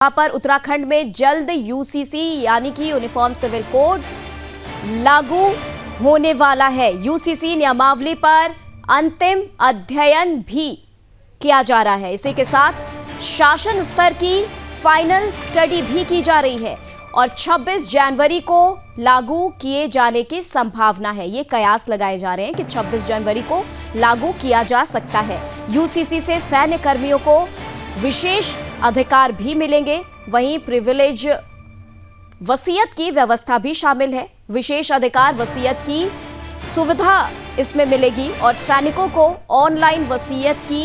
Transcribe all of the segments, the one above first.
यहाँ पर उत्तराखंड में जल्द यूसीसी यानी कि यूनिफॉर्म सिविल कोड लागू होने वाला है। यूसीसी नियमावली पर अंतिम अध्ययन भी किया जा रहा है। इसी के साथ शासन स्तर की फाइनल स्टडी भी की जा रही है और 26 जनवरी को लागू किए जाने की संभावना है। ये कयास लगाए जा रहे हैं कि 26 जनवरी को लागू किया जा सकता है। यूसीसी से सैन्य कर्मियों को विशेष अधिकार भी मिलेंगे, वहीं प्रिविलेज वसीयत की व्यवस्था भी शामिल है। विशेष अधिकार वसीयत की सुविधा इसमें मिलेगी और सैनिकों को ऑनलाइन वसीयत की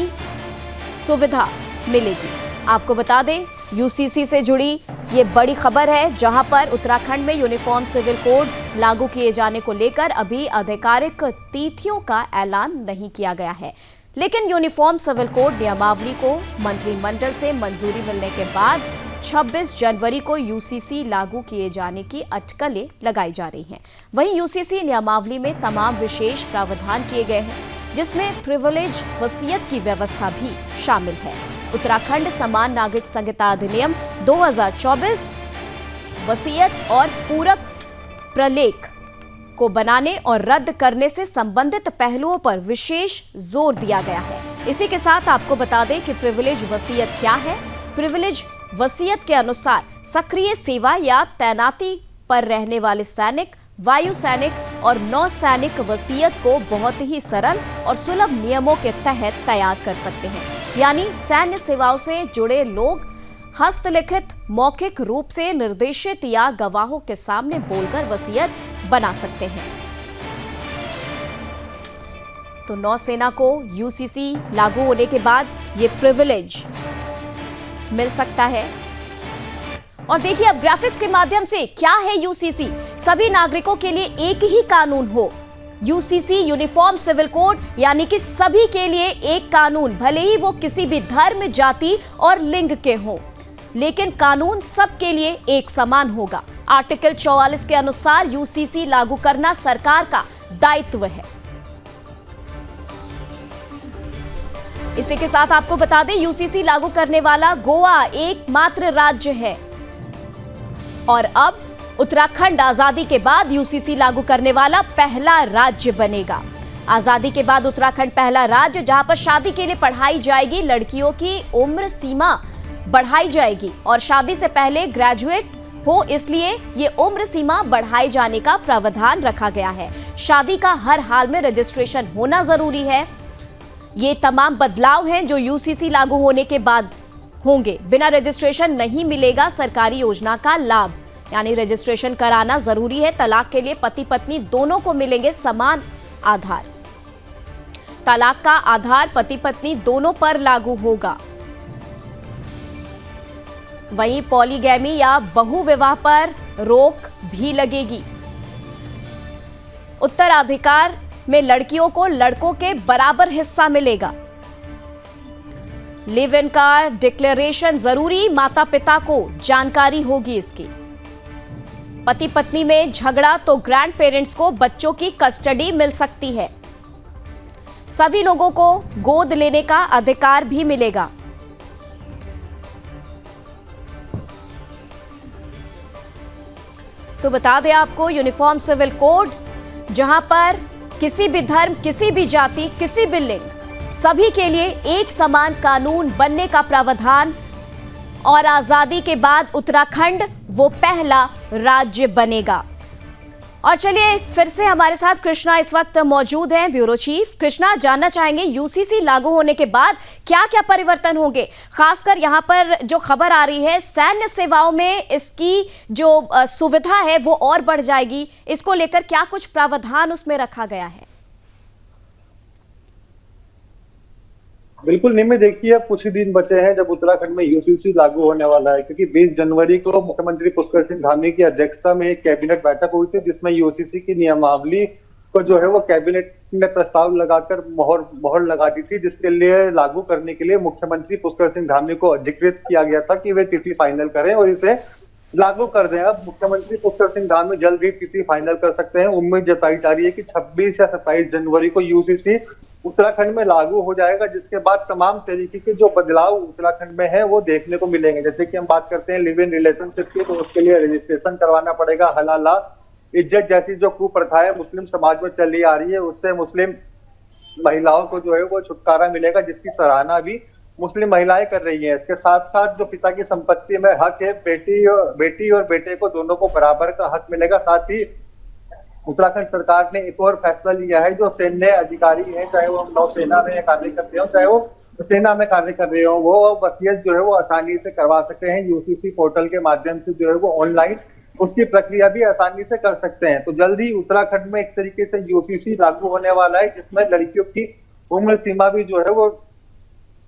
सुविधा मिलेगी। आपको बता दें, यूसीसी से जुड़ी ये बड़ी खबर है, जहां पर उत्तराखंड में यूनिफॉर्म सिविल कोड लागू किए जाने को लेकर अभी आधिकारिक तिथियों का ऐलान नहीं किया गया है। लेकिन यूनिफॉर्म सिविल कोड नियमावली को मंत्रिमंडल से मंजूरी मिलने के बाद 26 जनवरी को यूसीसी लागू किए जाने की अटकलें लगाई जा रही हैं। वहीं यूसीसी नियमावली में तमाम विशेष प्रावधान किए गए हैं, जिसमें प्रिविलेज वसीयत की व्यवस्था भी शामिल है। उत्तराखंड समान नागरिक संहिता अधिनियम 2024 वसीयत और पूरक प्रलेख को बनाने और रद्द करने से संबंधित पहलुओं पर विशेष जोर दिया गया है। इसी के साथ आपको बता दें कि प्रिविलेज वसीयत क्या है। प्रिविलेज वसीयत के अनुसार सक्रिय सेवा या तैनाती पर रहने वाले सैनिक, वायु सैनिक और नौसैनिक वसीयत को बहुत ही सरल और सुलभ नियमों के तहत तैयार कर सकते हैं। यानी सैन्य सेवाओं से जुड़े लोग हस्तलिखित मौखिक रूप से निर्देशित या गवाहों के सामने बोलकर वसीयत बना सकते हैं। तो नौसेना को यूसीसी लागू होने के बाद ये प्रिविलेज मिल सकता है। और देखिए अब ग्राफिक्स के माध्यम से क्या है यूसीसी। सभी नागरिकों के लिए एक ही कानून हो। यूसीसी यूनिफॉर्म सिविल कोड यानी कि सभी के लिए एक कानून, भले ही वो किसी भी धर्म, जाति और लिंग के हों, लेकिन कानून सबके लिए एक समान होगा। आर्टिकल 44 के अनुसार यूसीसी लागू करना सरकार का दायित्व है। इसी के साथ आपको बता दें, यूसीसी लागू करने वाला गोवा एकमात्र राज्य है और अब उत्तराखंड आजादी के बाद यूसीसी लागू करने वाला पहला राज्य बनेगा। आजादी के बाद उत्तराखंड पहला राज्य जहां पर शादी के लिए पढ़ाई जाएगी, लड़कियों की उम्र सीमा बढ़ाई जाएगी और शादी से पहले ग्रेजुएट हो, इसलिए ये उम्र सीमा बढ़ाए जाने का प्रावधान रखा गया है। शादी का हर हाल में रजिस्ट्रेशन होना जरूरी है। ये तमाम बदलाव हैं जो यूसीसी लागू होने के बाद होंगे। बिना रजिस्ट्रेशन नहीं मिलेगा सरकारी योजना का लाभ, यानी रजिस्ट्रेशन कराना जरूरी है। तलाक के लिए पति पत्नी दोनों को मिलेंगे समान आधार। तलाक का आधार पति पत्नी दोनों पर लागू होगा। वहीं पॉलीगैमी या बहुविवाह पर रोक भी लगेगी। उत्तराधिकार में लड़कियों को लड़कों के बराबर हिस्सा मिलेगा। लिव इन का डिक्लेरेशन जरूरी, माता पिता को जानकारी होगी इसकी। पति पत्नी में झगड़ा तो ग्रैंड पेरेंट्स को बच्चों की कस्टडी मिल सकती है। सभी लोगों को गोद लेने का अधिकार भी मिलेगा। तो बता दें आपको, यूनिफॉर्म सिविल कोड जहां पर किसी भी धर्म, किसी भी जाति, किसी भी लिंग, सभी के लिए एक समान कानून बनने का प्रावधान और आजादी के बाद उत्तराखंड वो पहला राज्य बनेगा। और चलिए फिर से हमारे साथ कृष्णा इस वक्त मौजूद हैं, ब्यूरो चीफ। कृष्णा, जानना चाहेंगे यूसीसी लागू होने के बाद क्या क्या परिवर्तन होंगे, खासकर यहाँ पर जो खबर आ रही है सैन्य सेवाओं में इसकी जो सुविधा है वो और बढ़ जाएगी। इसको लेकर क्या कुछ प्रावधान उसमें रखा गया है? बिल्कुल निम्न, देखिए अब कुछ ही दिन बचे हैं जब उत्तराखंड में यूसीसी लागू होने वाला है, क्योंकि 20 जनवरी को मुख्यमंत्री पुष्कर सिंह धामी की अध्यक्षता में एक कैबिनेट बैठक हुई थी, जिसमें यूसीसी की नियमावली को जो है वो कैबिनेट ने प्रस्ताव लगाकर मोहर लगा दी थी, जिसके लिए लागू करने के लिए मुख्यमंत्री पुष्कर सिंह धामी को अधिकृत किया गया था कि वे तिथि फाइनल करें और इसे लागू कर दें। अब मुख्यमंत्री पुष्कर सिंह धामी जल्द ही तिथि फाइनल कर सकते हैं। उम्मीद जताई जा रही है कि 26 या 27 जनवरी को यूसीसी उत्तराखंड में लागू हो जाएगा, जिसके बाद तमाम तरीके के जो बदलाव उत्तराखंड में है वो देखने को मिलेंगे। जैसे कि हम बात करते हैं लिव इन रिलेशनशिप की, तो उसके लिए रजिस्ट्रेशन करवाना पड़ेगा। हलाला, इज्जत जैसी जो कुप्रथाएं मुस्लिम समाज में चली आ रही है, उससे मुस्लिम महिलाओं को जो है वो छुटकारा मिलेगा, जिसकी सराहना भी मुस्लिम महिलाएं कर रही हैं। इसके साथ साथ जो पिता की संपत्ति में हक है, बेटी और बेटे को दोनों को बराबर का हक मिलेगा। साथ ही उत्तराखंड सरकार ने एक और फैसला लिया है, जो सैन्य अधिकारी हैं, चाहे वो नौसेना में कार्य करते हो, चाहे वो सेना में कार्य कर रहे हो, वो वसीयत जो है वो आसानी से करवा सकते हैं। यूसीसी पोर्टल के माध्यम से जो है वो ऑनलाइन उसकी प्रक्रिया भी आसानी से कर सकते हैं। तो जल्द ही उत्तराखंड में एक तरीके से यूसीसी लागू होने वाला है, जिसमें लड़कियों की उम्र सीमा भी जो है वो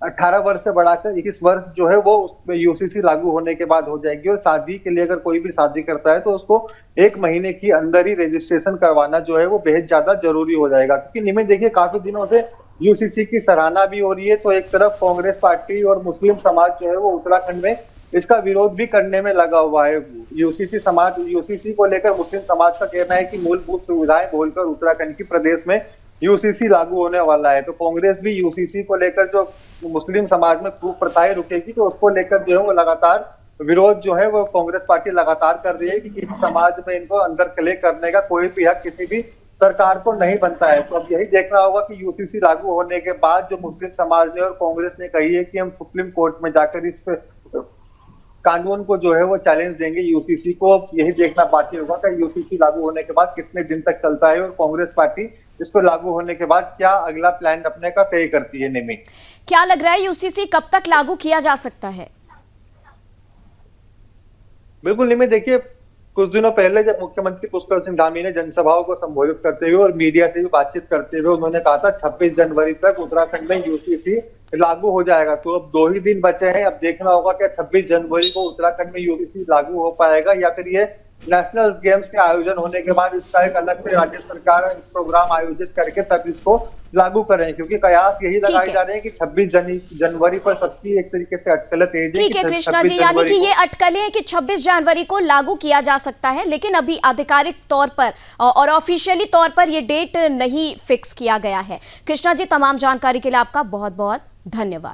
18 वर्ष से बढ़ाकर 21 वर्ष जो है वो उसमें यूसीसी लागू होने के बाद हो जाएगी। और शादी के लिए अगर कोई भी शादी करता है तो उसको 1 महीने की अंदर ही रजिस्ट्रेशन करवाना जो है वो बेहद ज्यादा जरूरी हो जाएगा। क्योंकि निमित देखिए, काफी दिनों से यूसीसी की सराहना भी हो रही है, तो एक तरफ कांग्रेस पार्टी और मुस्लिम समाज जो है वो उत्तराखंड में इसका विरोध भी करने में लगा हुआ है। यूसीसी को लेकर मुस्लिम समाज का कहना है कि मूलभूत सुविधाएं बोलकर उत्तराखंड की प्रदेश में यूसीसी लागू होने वाला है। तो कांग्रेस भी यूसीसी को लेकर जो मुस्लिम समाज में कुप्रथाएं रुकेगी, तो उसको लेकर जो है वो लगातार विरोध जो है वो कांग्रेस पार्टी लगातार कर रही है कि किसी समाज में इनको अंदर क्ले करने का कोई भी हक किसी भी सरकार को नहीं बनता है। तो अब यही देखना होगा कि यूसीसी लागू होने के बाद जो मुस्लिम समाज ने और कांग्रेस ने कही है कि हम सुप्रीम कोर्ट में जाकर इस कानून को जो है वो चैलेंज देंगे यूसीसी को। यही देखना बाकी होगा कि यूसीसी लागू होने के बाद कितने दिन तक चलता है और कांग्रेस पार्टी इसको लागू होने के बाद क्या अगला प्लान अपने का तय करती है। निमी, क्या लग रहा है यूसीसी कब तक लागू किया जा सकता है? बिल्कुल निमी, देखिए कुछ दिनों पहले जब मुख्यमंत्री पुष्कर सिंह धामी ने जनसभाओं को संबोधित करते हुए और मीडिया से भी बातचीत करते हुए उन्होंने कहा था 26 जनवरी तक उत्तराखंड में यूसीसी लागू हो जाएगा। तो अब 2 ही दिन बचे हैं। अब देखना होगा कि 26 जनवरी को उत्तराखंड में यूसीसी लागू हो पाएगा या फिर ये नेशनल गेम्स के आयोजन होने के बाद इसका एक अलग से राज्य सरकार प्रोग्राम आयोजित करके तब इसको लागू करें। क्योंकि कयास यही लगाए जा रहे हैं कि 26 जनवरी पर सबकी एक तरीके से अटकलें तेज है। ठीक है कृष्णा जी, यानी कि ये अटकलें हैं कि 26 जनवरी को लागू किया जा सकता है, लेकिन अभी आधिकारिक तौर पर और ऑफिशियली तौर पर ये डेट नहीं फिक्स किया गया है। कृष्णा जी, तमाम जानकारी के लिए आपका बहुत बहुत धन्यवाद।